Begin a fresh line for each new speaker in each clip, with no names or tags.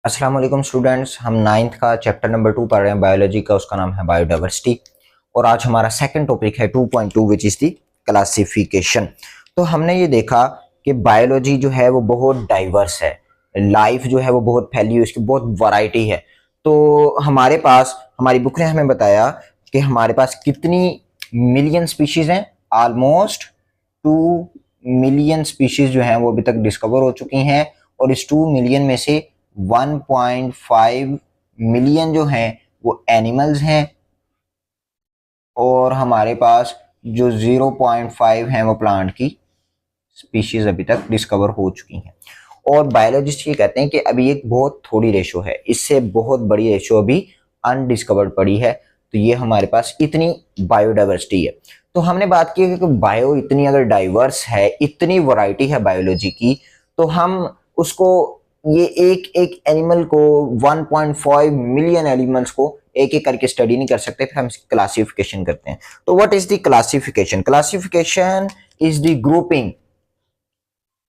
अस्सलाम वालेकुम स्टूडेंट्स, हम नाइन्थ का चैप्टर नंबर 2 पढ़ रहे हैं बायोलॉजी का। उसका नाम है बायोडाइवर्सिटी और आज हमारा सेकंड टॉपिक है 2.2 विच इज़ दी क्लासिफिकेशन। तो हमने ये देखा कि बायोलॉजी जो है वो बहुत डाइवर्स है, लाइफ जो है वो बहुत फैली हुई, उसकी बहुत वैरायटी है। तो हमारे पास हमारी बुक ने हमें बताया कि हमारे पास कितनी मिलियन स्पीशीज़ हैं। ऑलमोस्ट 2 मिलियन स्पीशीज़ जो हैं वो अभी तक डिस्कवर हो चुकी हैं और इस 2 मिलियन में से 1.5 मिलियन जो हैं वो एनिमल्स हैं और हमारे पास जो 0.5 हैं वो प्लांट की स्पीशीज अभी तक डिस्कवर हो चुकी हैं। और बायोलॉजिस्ट ये कहते हैं कि अभी एक बहुत थोड़ी रेशो है, इससे बहुत बड़ी रेशो अभी अनडिस्कवर्ड पड़ी है। तो ये हमारे पास इतनी बायोडाइवर्सिटी है। तो हमने बात की कि बायो इतनी अगर डाइवर्स है, इतनी वैरायटी है बायोलॉजी की, तो हम उसको ये एक एक एनिमल को 1.5 मिलियन एनिमल्स को एक एक करके स्टडी नहीं कर सकते, फिर हम इसकी क्लासिफिकेशन करते हैं। तो what is the classification? Classification is the grouping,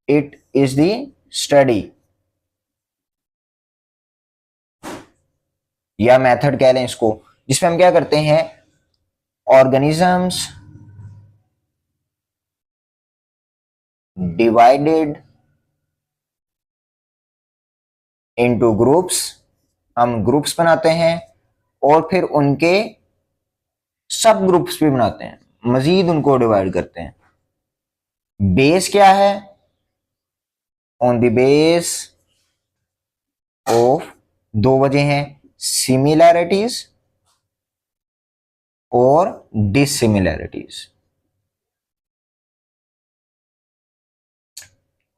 it is the study या मेथड कह लें इसको, जिसमें हम क्या करते हैं, ऑर्गेनिजम्स डिवाइडेड इनटू ग्रुप्स, हम ग्रुप्स बनाते हैं और फिर उनके सब ग्रुप्स भी बनाते हैं, मजीद उनको डिवाइड करते हैं। बेस क्या है? ऑन द बेस ऑफ दो वजह हैं, सिमिलैरिटीज और डिसिमिलैरिटीज।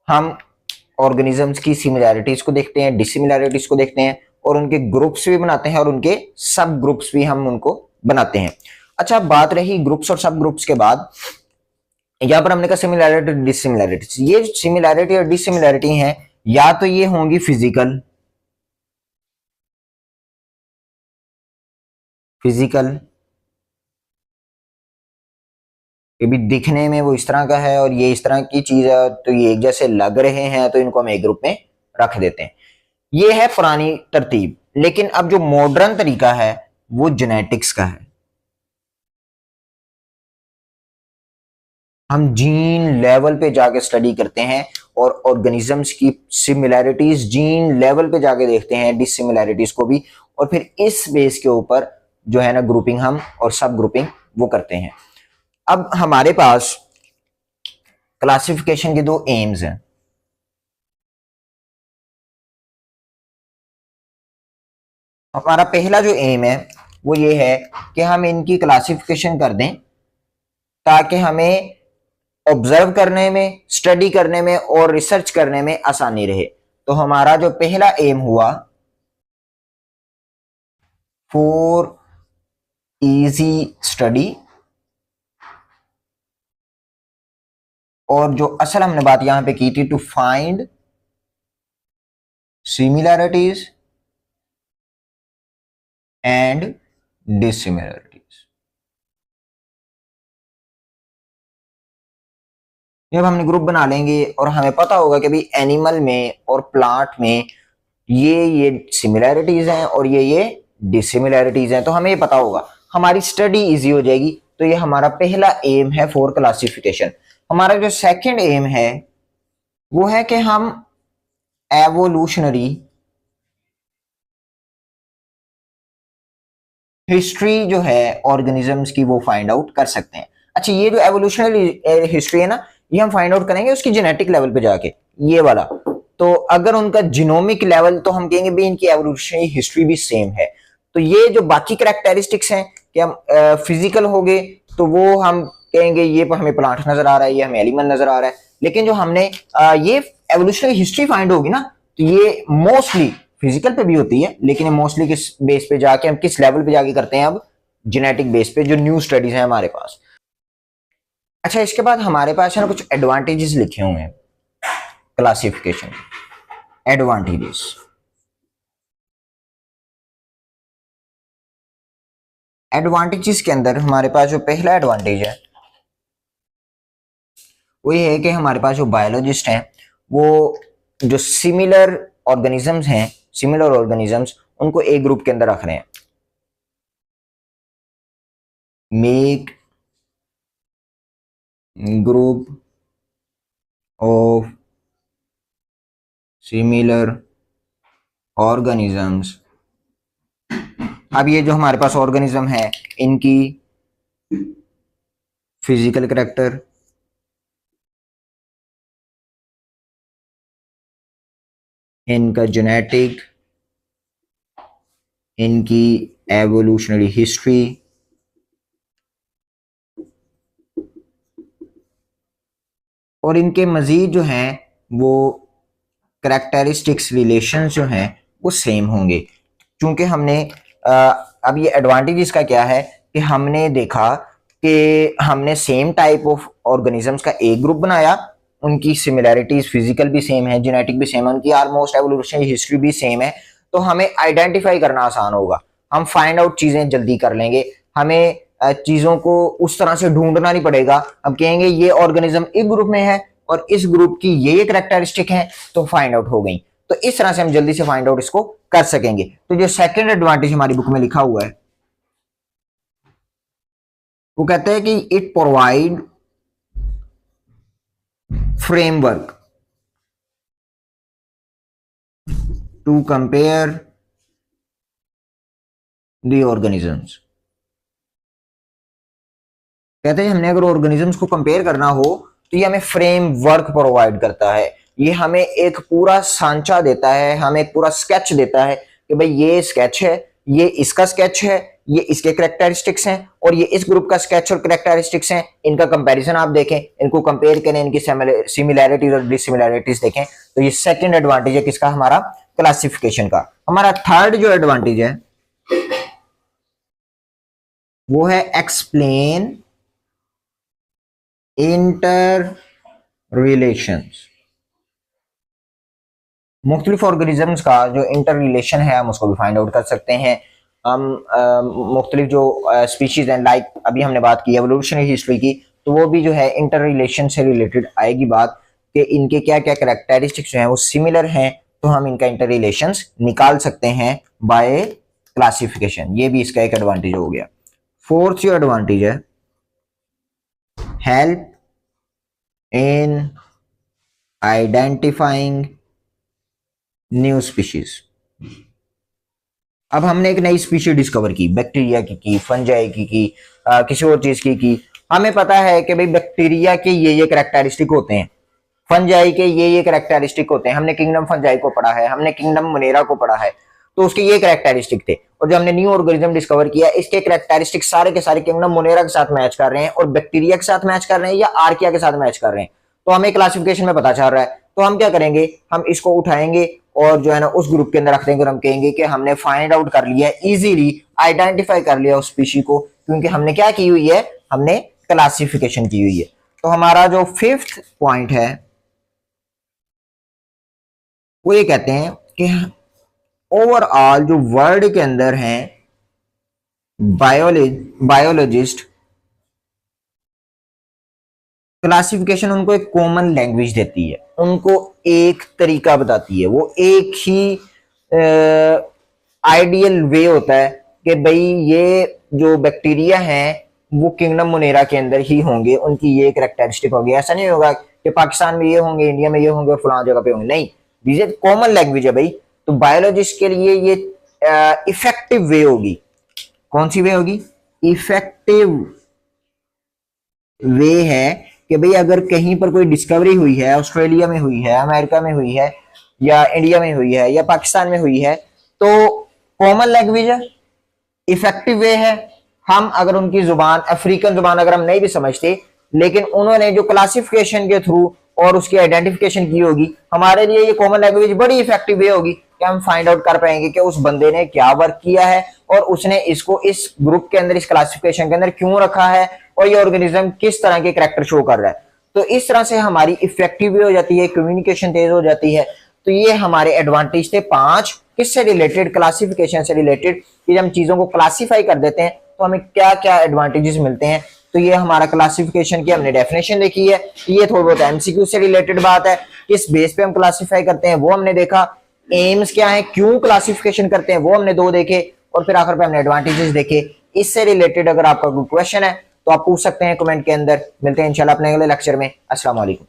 हम ऑर्गेनिजम्स की सिमिलैरिटीज को देखते हैं, डिसिमिलैरिटीज को देखते हैं और उनके ग्रुप्स भी बनाते हैं और उनके सब ग्रुप्स भी हम उनको बनाते हैं। अच्छा, बात रही ग्रुप्स और सब ग्रुप्स के बाद, यहां पर हमने कहा सिमिलैरिटी डिसिमिलैरिटीज। ये सिमिलैरिटी और डिसिमिलैरिटी हैं, या तो ये होंगी फिजिकल फिजिकल ये भी दिखने में वो इस तरह का है और ये इस तरह की चीज है, तो ये एक जैसे लग रहे हैं तो इनको हम एक ग्रुप में रख देते हैं। ये है पुरानी तरतीब। लेकिन अब जो मॉडर्न तरीका है वो जेनेटिक्स का है। हम जीन लेवल पे जाके स्टडी करते हैं और ऑर्गेनिजम्स की सिमिलैरिटीज जीन लेवल पे जाके देखते हैं, डिसिमिलैरिटीज को भी, और फिर इस बेस के ऊपर जो है ना ग्रुपिंग हम और सब ग्रुपिंग वो करते हैं। अब हमारे पास क्लासिफिकेशन के दो एम्स हैं। हमारा पहला जो एम है वो ये है कि हम इनकी क्लासिफिकेशन कर दें ताकि हमें ऑब्जर्व करने में, स्टडी करने में और रिसर्च करने में आसानी रहे। तो हमारा जो पहला एम हुआ, फॉर इजी स्टडी, और जो असल हमने बात यहां पे की थी, to find similarities and dissimilarities. जब हमने ग्रुप बना लेंगे और हमें पता होगा कि भाई एनिमल में और प्लांट में ये सिमिलैरिटीज हैं और ये डिसिमिलैरिटीज हैं, तो हमें ये पता होगा, हमारी स्टडी इजी हो जाएगी। तो ये हमारा पहला एम है फॉर क्लासिफिकेशन। हमारा जो सेकंड एम है वो है कि हम एवोल्यूशनरी हिस्ट्री जो है ऑर्गेनिजम्स की वो फाइंड आउट कर सकते हैं। अच्छा, ये जो एवोल्यूशनरी हिस्ट्री है ना, ये हम फाइंड आउट करेंगे उसकी जेनेटिक लेवल पे जाके, ये वाला। तो अगर उनका जीनोमिक लेवल, तो हम कहेंगे भी इनकी एवोल्यूशनरी हिस्ट्री भी सेम है। तो ये जो बाकी कैरेक्टरिस्टिक्स हैं कि हम फिजिकल हो गए, तो वो हम कहेंगे ये पर हमें प्लांट नजर आ रहा है, ये हमें एनिमल नजर आ रहा है। लेकिन जो हमने ये एवोल्यूशनरी हिस्ट्री फाइंड होगी ना, तो ये मोस्टली फिजिकल पे भी होती है, लेकिन मोस्टली किस बेस पे जाके, हम किस लेवल पे जाके करते हैं, अब जेनेटिक बेस पे, जो न्यू स्टडीज हैं हमारे पास। अच्छा, इसके बाद हमारे पास है ना कुछ एडवांटेजेस लिखे हुए हैं क्लासिफिकेशन। एडवांटेजेस, एडवांटेजेस के अंदर हमारे पास जो पहला एडवांटेज है वो ये है कि हमारे पास जो बायोलॉजिस्ट हैं वो जो सिमिलर ऑर्गेनिजम्स हैं, सिमिलर ऑर्गेनिजम्स, उनको एक ग्रुप के अंदर रख रहे हैं। Make group of similar organisms. अब ये जो हमारे पास ऑर्गेनिज्म है, इनकी फिजिकल कैरेक्टर, इनका जेनेटिक, इनकी एवोल्यूशनरी हिस्ट्री, और इनके मजीद जो हैं वो करेक्टरिस्टिक्स, रिलेशंस जो हैं वो सेम होंगे। क्योंकि हमने अब ये एडवांटेज इसका क्या है कि हमने देखा कि हमने सेम टाइप ऑफ ऑर्गेनिजम्स का एक ग्रुप बनाया, उनकी सिमिलैरिटीज फिजिकल भी सेम है, जेनेटिक भी सेम है, उनकी ऑलमोस्ट एवोल्यूशनरी हिस्ट्री भी सेम है, तो हमें आइडेंटिफाई करना आसान होगा, हम फाइंड आउट चीजें जल्दी कर लेंगे, हमें चीजों को उस तरह से ढूंढना नहीं पड़ेगा। हम कहेंगे ये ऑर्गेनिज्म एक ग्रुप में है और इस ग्रुप की ये कैरेक्टरिस्टिक है, तो फाइंड आउट हो गई। तो इस तरह से हम जल्दी से फाइंड आउट इसको कर सकेंगे। तो जो सेकंड एडवांटेज हमारी बुक में लिखा हुआ है वो कहते हैं कि it provide framework to compare the organisms. कहते हैं हमने अगर ऑर्गेनिजम्स को कंपेयर करना हो तो ये हमें फ्रेमवर्क प्रोवाइड करता है, ये हमें एक पूरा सांचा देता है, हमें एक पूरा स्केच देता है कि भाई ये स्केच है, ये इसका स्केच है, ये इसके कैरेक्टरिस्टिक्स हैं, और ये इस ग्रुप का स्केच और कैरेक्टरिस्टिक्स हैं, इनका कंपैरिजन आप देखें, इनको कंपेयर करें, इनकी सिमिलैरिटीज और डिसिमिलैरिटीज देखें। तो ये सेकंड एडवांटेज है किसका, हमारा क्लासिफिकेशन का। हमारा थर्ड जो एडवांटेज है वो है एक्सप्लेन इंटर रिलेशंस। मुख्तलिफ ऑर्गेनिजम्स का जो इंटर रिलेशन है हम उसको भी फाइंड आउट कर सकते हैं। हम मुख्तलिफ जो स्पीशीज हैं, लाइक अभी हमने बात की एवोल्यूशनरी हिस्ट्री की, तो वो भी जो है इंटर रिलेशन से रिलेटेड आएगी बात कि इनके क्या क्या कैरेक्टरिस्टिक्स जो हैं वो सिमिलर हैं, तो हम इनका इंटर रिलेशंस निकाल सकते हैं बाय क्लासिफिकेशन। ये भी इसका एक एडवांटेज हो गया। फोर्थ जो एडवांटेज है, help in identifying new species. अब हमने एक नई स्पीशीज डिस्कवर की, बैक्टीरिया की फंजाई की किसी और चीज की। हमें पता है कि भाई बैक्टीरिया के ये कैरेक्टरिस्टिक होते हैं, फंजाई के ये कैरेक्टरिस्टिक होते हैं। हमने किंगडम फंजाई को पढ़ा है, हमने किंगडम मोनेरा को पढ़ा है, तो उसके ये कैरेक्टरिस्टिक थे। और जब हमने न्यू ऑर्गेनिज्म डिस्कवर किया, इसके कैरेक्टरिस्टिक सारे के सारे किंगडम मोनेरा के साथ मैच कर रहे हैं और बैक्टीरिया के साथ मैच कर रहे हैं या आर्किया के साथ मैच कर रहे हैं, तो हमें क्लासिफिकेशन में पता चल रहा है। तो हम क्या करेंगे, हम इसको उठाएंगे और जो है ना उस ग्रुप के अंदर रख देंगे और हम कहेंगे कि हमने फाइंड आउट कर लिया, इजीली आइडेंटिफाई कर लिया उस स्पीशी को, क्योंकि हमने क्या की हुई है, हमने क्लासिफिकेशन की हुई है। तो हमारा जो फिफ्थ पॉइंट है वो ये कहते हैं कि ओवरऑल जो वर्ल्ड के अंदर हैं बायोलॉजिस्ट, क्लासिफिकेशन उनको एक कॉमन लैंग्वेज देती है, उनको एक तरीका बताती है, वो एक ही आइडियल वे होता है कि भाई ये जो बैक्टीरिया हैं वो किंगडम मोनेरा के अंदर ही होंगे, उनकी ये कैरेक्टरिस्टिक होगी। ऐसा नहीं होगा कि पाकिस्तान में ये होंगे, इंडिया में ये होंगे और फलां जगह पे होंगे, नहीं, दिस इज कॉमन लैंग्वेज है भाई। तो बायोलॉजिस्ट के लिए ये इफेक्टिव वे होगी। कौन सी वे होगी, इफेक्टिव वे है कि भाई अगर कहीं पर कोई डिस्कवरी हुई है, ऑस्ट्रेलिया में हुई है, अमेरिका में हुई है, या इंडिया में हुई है, या पाकिस्तान में हुई है, तो कॉमन लैंग्वेज है, इफेक्टिव वे है। हम अगर उनकी जुबान, अफ्रीकन जुबान अगर हम नहीं भी समझते, लेकिन उन्होंने जो क्लासिफिकेशन के थ्रू और उसकी आइडेंटिफिकेशन की होगी, हमारे लिए ये कॉमन लैंग्वेज बड़ी इफेक्टिव वे होगी कि हम फाइंड आउट कर पाएंगे कि उस बंदे ने क्या वर्क किया है और उसने इसको इस ग्रुप के अंदर, इस क्लासिफिकेशन के अंदर क्यों रखा है, और ये ऑर्गेनिज्म किस तरह के कैरेक्टर शो कर रहा है। तो इस तरह से हमारी इफेक्टिव भी हो जाती है, कम्युनिकेशन तेज हो जाती है। तो ये हमारे एडवांटेज थे 5, किससे रिलेटेड, क्लासिफिकेशन से रिलेटेड, कि जब हम चीजों को क्लासिफाई कर देते हैं तो हमें क्या क्या एडवांटेजेस मिलते हैं। तो ये हमारा क्लासिफिकेशन की हमने डेफिनेशन देखी है, ये थोड़ी बहुत एमसीक्यू से रिलेटेड बात है, किस बेस पे हम क्लासिफाई करते हैं वो हमने देखा। एम्स क्या है, क्यों क्लासिफिकेशन करते हैं, वो हमने 2 देखे, और फिर आखिर पे हमने एडवांटेजेस देखे। इससे रिलेटेड अगर आपका कोई क्वेश्चन है तो आप पूछ सकते हैं कमेंट के अंदर। मिलते हैं इंशाल्लाह अपने अगले लेक्चर में। अस्सलाम वालेकुम।